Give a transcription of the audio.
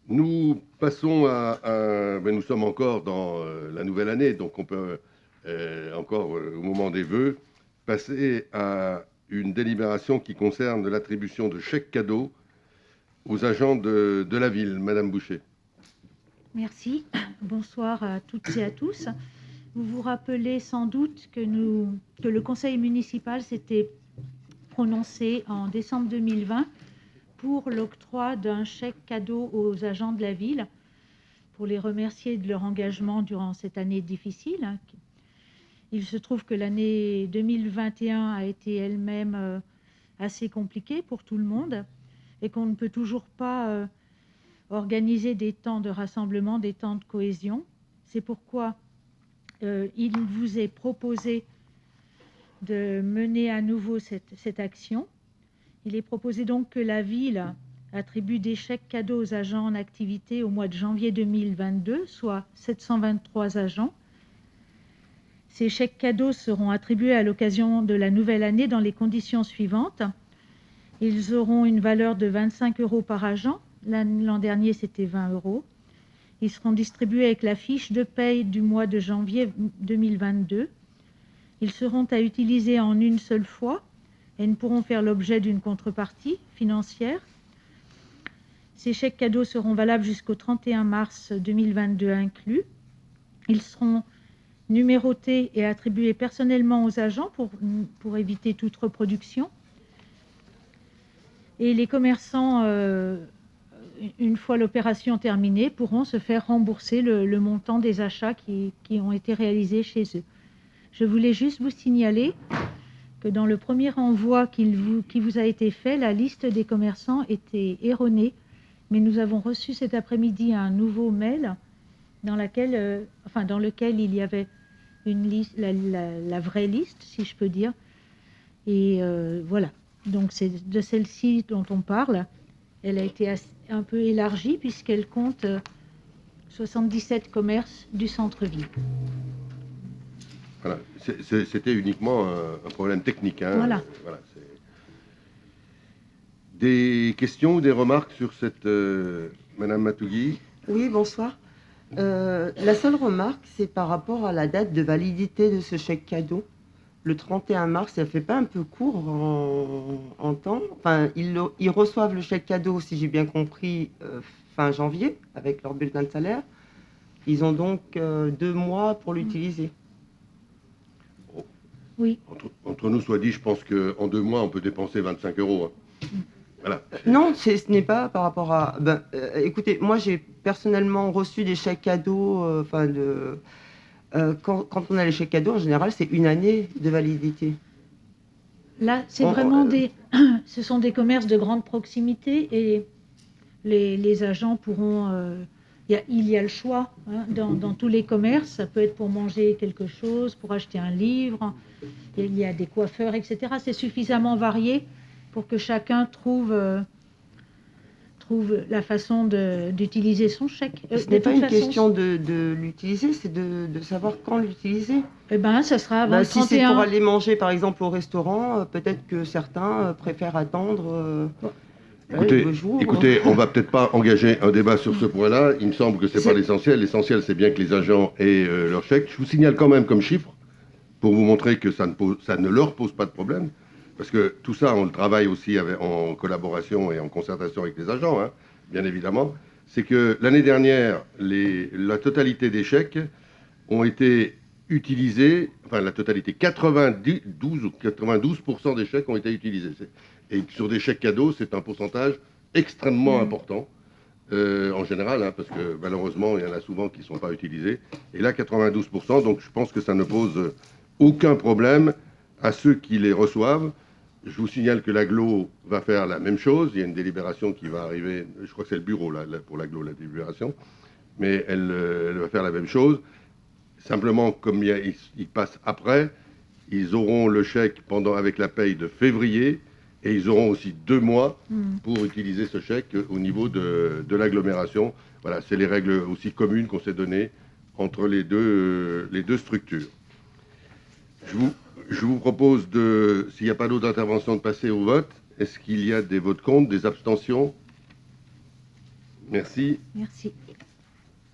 Nous passons nous sommes encore dans la nouvelle année, donc on peut encore, au moment des vœux, passer à une délibération qui concerne l'attribution de chèques cadeaux aux agents de la ville. Madame Boucher. Merci. Bonsoir à toutes et à tous. Vous vous rappelez sans doute que le conseil municipal s'était prononcé en décembre 2020 pour l'octroi d'un chèque cadeau aux agents de la ville pour les remercier de leur engagement durant cette année difficile. Il se trouve que l'année 2021 a été elle-même assez compliquée pour tout le monde et qu'on ne peut toujours pas organiser des temps de rassemblement, des temps de cohésion. C'est pourquoi il vous est proposé de mener à nouveau cette action. Il est proposé donc que la ville attribue des chèques cadeaux aux agents en activité au mois de janvier 2022, soit 723 agents. Ces chèques cadeaux seront attribués à l'occasion de la nouvelle année dans les conditions suivantes. Ils auront une valeur de 25 € par agent. L'an dernier, c'était 20 €. Ils seront distribués avec la fiche de paye du mois de janvier 2022. Ils seront à utiliser en une seule fois et ne pourront faire l'objet d'une contrepartie financière. Ces chèques cadeaux seront valables jusqu'au 31 mars 2022 inclus. Ils seront numérotés et attribués personnellement aux agents pour éviter toute reproduction. Et les commerçants, une fois l'opération terminée, pourront se faire rembourser le montant des achats qui ont été réalisés chez eux. Je voulais juste vous signaler que dans le premier envoi qui vous a été fait, la liste des commerçants était erronée, mais nous avons reçu cet après-midi un nouveau mail dans lequel il y avait une liste, la vraie liste, si je peux dire. Et voilà, donc c'est de celle-ci dont on parle. Elle a été un peu élargie puisqu'elle compte 77 commerces du centre-ville. Voilà, c'était uniquement un problème technique. Hein. Voilà. Des questions ou des remarques sur cette... Madame Matougui? Oui, bonsoir. La seule remarque, c'est par rapport à la date de validité de ce chèque cadeau. Le 31 mars, ça ne fait pas un peu court en temps? Enfin, ils reçoivent le chèque cadeau, si j'ai bien compris, fin janvier, avec leur bulletin de salaire. Ils ont donc 2 mois pour l'utiliser. Oui. Entre nous, soit dit, je pense qu'en 2 mois, on peut dépenser 25 €. Hein. Voilà. Non, ce n'est pas par rapport à... écoutez, moi, j'ai personnellement reçu des chèques cadeaux, quand on a les chèques cadeaux, en général, c'est 1 année de validité. Là, c'est vraiment ce sont des commerces de grande proximité et les agents pourront... il y a le choix hein, dans tous les commerces. Ça peut être pour manger quelque chose, pour acheter un livre. Il y a des coiffeurs, etc. C'est suffisamment varié pour que chacun trouve la façon d'utiliser son chèque. Ce n'est pas une question de l'utiliser, c'est de savoir quand l'utiliser. Eh bien, ça sera avant le 31. Si c'est pour aller manger, par exemple, au restaurant, peut-être que certains préfèrent attendre... Écoutez, on va peut-être pas engager un débat sur ce point-là. Il me semble que c'est pas l'essentiel. L'essentiel, c'est bien que les agents aient leur chèque. Je vous signale quand même comme chiffre, pour vous montrer que ça ne leur pose pas de problème. Parce que tout ça, on le travaille aussi en collaboration et en concertation avec les agents, hein, bien évidemment. C'est que l'année dernière, la totalité des chèques ont été utilisés, enfin la totalité, 92% des chèques ont été utilisés. Et sur des chèques cadeaux, c'est un pourcentage extrêmement important, en général, hein, parce que malheureusement, il y en a souvent qui ne sont pas utilisés. Et là, 92%, donc je pense que ça ne pose aucun problème à ceux qui les reçoivent. Je vous signale que l'agglo va faire la même chose. Il y a une délibération qui va arriver, je crois que c'est le bureau là, pour l'agglo, la délibération, mais elle va faire la même chose. Simplement, comme ils passent après, ils auront le chèque avec la paye de février et ils auront aussi 2 mois pour utiliser ce chèque au niveau de l'agglomération. Voilà, c'est les règles aussi communes qu'on s'est données entre les deux structures. Je vous propose, s'il n'y a pas d'autres interventions, de passer au vote. Est-ce qu'il y a des votes contre, des abstentions? Merci. Merci.